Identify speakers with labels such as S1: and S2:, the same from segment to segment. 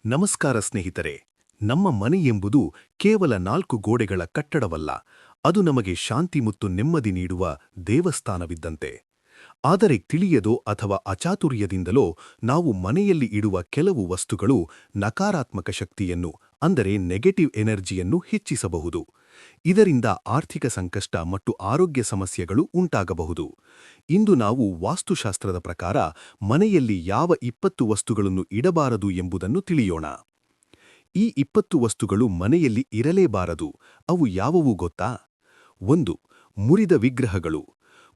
S1: ನಮಸ್ಕಾರ ಸ್ನೇಹಿತರೆ. ನಮ್ಮ ಮನೆ ಎಂಬುದು ಕೇವಲ 4 ಗೋಡೆಗಳ ಕಟ್ಟಡವಲ್ಲ, ಅದು ನಮಗೆ ಶಾಂತಿ ಮತ್ತು ನೆಮ್ಮದಿ ನೀಡುವ ದೇವಸ್ಥಾನವಿದ್ದಂತೆ. ಆದರೆ ತಿಳಿಯದೋ ಅಥವಾ ಅಚಾತುರ್ಯದಿಂದಲೋ ನಾವು ಮನೆಯಲ್ಲಿ ಇಡುವ ಕೆಲವು ವಸ್ತುಗಳು ನಕಾರಾತ್ಮಕ ಶಕ್ತಿಯನ್ನು, ಅಂದರೆ ನೆಗೆಟಿವ್ ಎನರ್ಜಿಯನ್ನು ಹೆಚ್ಚಿಸಬಹುದು. ಇದರಿಂದ ಆರ್ಥಿಕ ಸಂಕಷ್ಟ ಮತ್ತು ಆರೋಗ್ಯ ಸಮಸ್ಯೆಗಳು ಉಂಟಾಗಬಹುದು. ಇಂದು ನಾವು ವಾಸ್ತುಶಾಸ್ತ್ರದ ಪ್ರಕಾರ ಮನೆಯಲ್ಲಿ ಯಾವ 20 ವಸ್ತುಗಳನ್ನು ಇಡಬಾರದು ಎಂಬುದನ್ನು ತಿಳಿಯೋಣ. ಈ 20 ವಸ್ತುಗಳು ಮನೆಯಲ್ಲಿ ಇರಲೇಬಾರದು. ಅವು ಯಾವುವು ಗೊತ್ತಾ? 1. ಮುರಿದ ವಿಗ್ರಹಗಳು.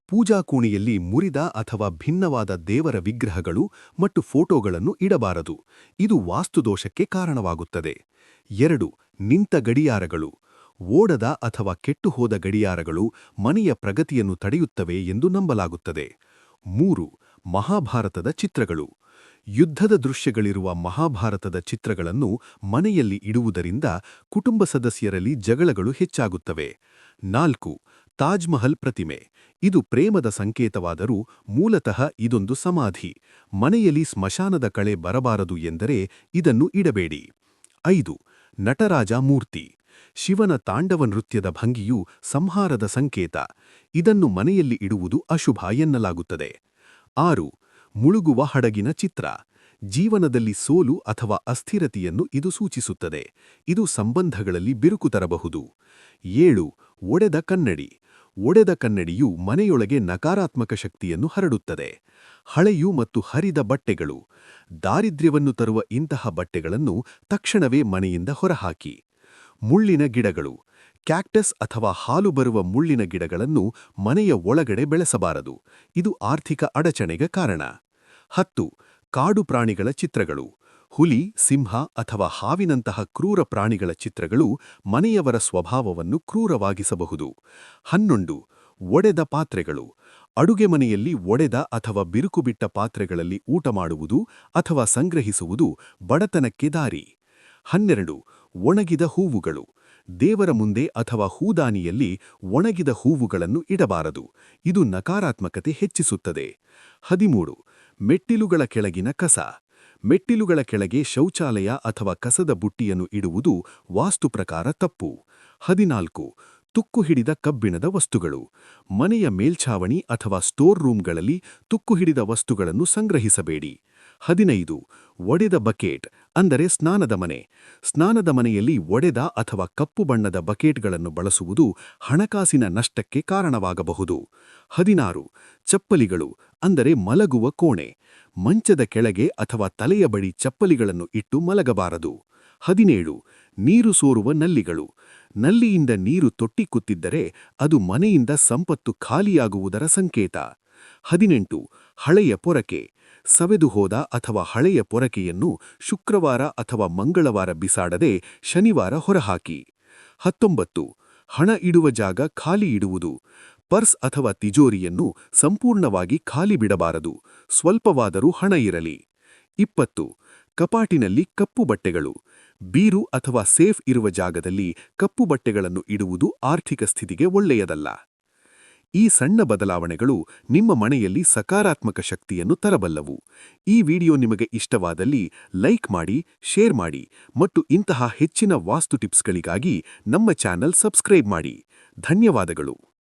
S1: ಪೂಜಾ ಕೋಣೆಯಲ್ಲಿ ಮುರಿದ ಅಥವಾ ಭಿನ್ನವಾದ ದೇವರ ವಿಗ್ರಹಗಳು ಮತ್ತು ಫೋಟೋಗಳನ್ನು ಇಡಬಾರದು. ಇದು ವಾಸ್ತುದೋಷಕ್ಕೆ ಕಾರಣವಾಗುತ್ತದೆ. 2. ನಿಂತ ಗಡಿಯಾರಗಳು. ಓಡದ ಅಥವಾ ಕೆಟ್ಟುಹೋದ ಗಡಿಯಾರಗಳು ಮನೆಯ ಪ್ರಗತಿಯನ್ನು ತಡೆಯುತ್ತವೆ ಎಂದು ನಂಬಲಾಗುತ್ತದೆ. 3. ಮಹಾಭಾರತದ ಚಿತ್ರಗಳು. ಯುದ್ಧದ ದೃಶ್ಯಗಳಿರುವ ಮಹಾಭಾರತದ ಚಿತ್ರಗಳನ್ನು ಮನೆಯಲ್ಲಿ ಇಡುವುದರಿಂದ ಕುಟುಂಬ ಸದಸ್ಯರಲ್ಲಿ ಜಗಳಗಳು ಹೆಚ್ಚಾಗುತ್ತವೆ. 4. ತಾಜ್ ಮಹಲ್ ಪ್ರತಿಮೆ. ಇದು ಪ್ರೇಮದ ಸಂಕೇತವಾದರೂ ಮೂಲತಃ ಇದೊಂದು ಸಮಾಧಿ. ಮನೆಯಲ್ಲಿ ಸ್ಮಶಾನದ ಕಳೆ ಬರಬಾರದು ಎಂದರೆ ಇದನ್ನು ಇಡಬೇಡಿ. 5. ನಟರಾಜ ಮೂರ್ತಿ. ಶಿವನ ತಾಂಡವ ನೃತ್ಯದ ಭಂಗಿಯು ಸಂಹಾರದ ಸಂಕೇತ. ಇದನ್ನು ಮನೆಯಲ್ಲಿ ಇಡುವುದು ಅಶುಭ ಎನ್ನಲಾಗುತ್ತದೆ. 6. ಮುಳುಗುವ ಹಡಗಿನ ಚಿತ್ರ. ಜೀವನದಲ್ಲಿ ಸೋಲು ಅಥವಾ ಅಸ್ಥಿರತೆಯನ್ನು ಇದು ಸೂಚಿಸುತ್ತದೆ. ಇದು ಸಂಬಂಧಗಳಲ್ಲಿ ಬಿರುಕು ತರಬಹುದು. 7. ಒಡೆದ ಕನ್ನಡಿ. ಒಡೆದ ಕನ್ನಡಿಯು ಮನೆಯೊಳಗೆ ನಕಾರಾತ್ಮಕ ಶಕ್ತಿಯನ್ನು ಹರಡುತ್ತದೆ. ಹಳೆಯು ಮತ್ತು ಹರಿದ ಬಟ್ಟೆಗಳು. ದಾರಿದ್ರ್ಯವನ್ನು ತರುವ ಇಂತಹ ಬಟ್ಟೆಗಳನ್ನು ತಕ್ಷಣವೇ ಮನೆಯಿಂದ ಹೊರಹಾಕಿ. ಮುಳ್ಳಿನ ಗಿಡಗಳು. ಕ್ಯಾಕ್ಟಸ್ ಅಥವಾ ಹಾಲು ಬರುವ ಮುಳ್ಳಿನ ಗಿಡಗಳನ್ನು ಮನೆಯ ಒಳಗಡೆ ಬೆಳೆಸಬಾರದು. ಇದು ಆರ್ಥಿಕ ಅಡಚಣೆಗೆ ಕಾರಣ. 10. ಕಾಡು ಪ್ರಾಣಿಗಳ ಚಿತ್ರಗಳು. ಹುಲಿ, ಸಿಂಹ ಅಥವಾ ಹಾವಿನಂತಹ ಕ್ರೂರ ಪ್ರಾಣಿಗಳ ಚಿತ್ರಗಳು ಮನೆಯವರ ಸ್ವಭಾವವನ್ನು ಕ್ರೂರವಾಗಿಸಬಹುದು. 11. ಒಡೆದ ಪಾತ್ರೆಗಳು. ಅಡುಗೆ ಮನೆಯಲ್ಲಿ ಒಡೆದ ಅಥವಾ ಬಿರುಕುಬಿಟ್ಟ ಪಾತ್ರೆಗಳಲ್ಲಿ ಊಟ ಮಾಡುವುದು ಅಥವಾ ಸಂಗ್ರಹಿಸುವುದು ಬಡತನಕ್ಕೆ ದಾರಿ. 12. ಒಣಗಿದ ಹೂವುಗಳು. ದೇವರ ಮುಂದೆ ಅಥವಾ ಹೂದಾನಿಯಲ್ಲಿ ಒಣಗಿದ ಹೂವುಗಳನ್ನು ಇಡಬಾರದು. ಇದು ನಕಾರಾತ್ಮಕತೆ ಹೆಚ್ಚಿಸುತ್ತದೆ. 13. ಮೆಟ್ಟಿಲುಗಳ ಕೆಳಗಿನ ಕಸ. ಮೆಟ್ಟಿಲುಗಳ ಕೆಳಗೆ ಶೌಚಾಲಯ ಅಥವಾ ಕಸದ ಬುಟ್ಟಿಯನ್ನು ಇಡುವುದು ವಾಸ್ತು ಪ್ರಕಾರ ತಪ್ಪು. 14. ತುಕ್ಕು ಹಿಡಿದ ಕಬ್ಬಿಣದ ವಸ್ತುಗಳು. ಮನೆಯ ಮೇಲ್ಛಾವಣಿ ಅಥವಾ ಸ್ಟೋರ್ ರೂಮ್ಗಳಲ್ಲಿ ತುಕ್ಕು ಹಿಡಿದ ವಸ್ತುಗಳನ್ನು ಸಂಗ್ರಹಿಸಬೇಡಿ. 15. ಒಡೆದ ಬಕೆಟ್, ಅಂದರೆ ಸ್ನಾನದ ಮನೆ. ಸ್ನಾನದ ಮನೆಯಲ್ಲಿ ಒಡೆದ ಅಥವಾ ಕಪ್ಪು ಬಣ್ಣದ ಬಕೆಟ್ಗಳನ್ನು ಬಳಸುವುದು ಹಣಕಾಸಿನ ನಷ್ಟಕ್ಕೆ ಕಾರಣವಾಗಬಹುದು. 16. ಚಪ್ಪಲಿಗಳು, ಅಂದರೆ ಮಲಗುವ ಕೋಣೆ. ಮಂಚದ ಕೆಳಗೆ ಅಥವಾ ತಲೆಯ ಬಳಿ ಚಪ್ಪಲಿಗಳನ್ನು ಇಟ್ಟು ಮಲಗಬಾರದು. 17. ನೀರು ಸೋರುವ ನಲ್ಲಿಗಳು. ನಲ್ಲಿಯಿಂದ ನೀರು ತೊಟ್ಟಿಕ್ಕುತ್ತಿದ್ದರೆ ಅದು ಮನೆಯಿಂದ ಸಂಪತ್ತು ಖಾಲಿಯಾಗುವುದರ ಸಂಕೇತ. 18. ಹಳೆಯ ಪೊರಕೆ. ಸವೆದು ಹೋದ ಅಥವಾ ಹಳೆಯ ಪೊರಕೆಯನ್ನು ಶುಕ್ರವಾರ ಅಥವಾ ಮಂಗಳವಾರ ಬಿಸಾಡದೆ ಶನಿವಾರ ಹೊರಹಾಕಿ. 19. ಹಣ ಇಡುವ ಜಾಗ ಖಾಲಿ ಇಡುವುದು. ಪರ್ಸ್ ಅಥವಾ ತಿಜೋರಿಯನ್ನು ಸಂಪೂರ್ಣವಾಗಿ ಖಾಲಿ ಬಿಡಬಾರದು. ಸ್ವಲ್ಪವಾದರೂ ಹಣ ಇರಲಿ. 20. ಕಪಾಟಿನಲ್ಲಿ ಕಪ್ಪು ಬಟ್ಟೆಗಳು. ಬೀರು ಅಥವಾ ಸೇಫ್ ಇರುವ ಜಾಗದಲ್ಲಿ ಕಪ್ಪು ಬಟ್ಟೆಗಳನ್ನು ಇಡುವುದು ಆರ್ಥಿಕ ಸ್ಥಿತಿಗೆ ಒಳ್ಳೆಯದಲ್ಲ. ಈ ಸಣ್ಣ ಬದಲಾವಣೆಗಳು ನಿಮ್ಮ ಮನೆಯಲ್ಲಿ ಸಕಾರಾತ್ಮಕ ಶಕ್ತಿಯನ್ನು ತರಬಲ್ಲವು. ಈ ವಿಡಿಯೋ ನಿಮಗೆ ಇಷ್ಟವಾದಲ್ಲಿ ಲೈಕ್ ಮಾಡಿ, ಶೇರ್ ಮಾಡಿ ಮತ್ತು ಇಂತಹ ಹೆಚ್ಚಿನ ವಾಸ್ತು ಟಿಪ್ಸ್ಗಳಿಗಾಗಿ ನಮ್ಮ ಚಾನೆಲ್ ಸಬ್ಸ್ಕ್ರೈಬ್ ಮಾಡಿ. ಧನ್ಯವಾದಗಳು.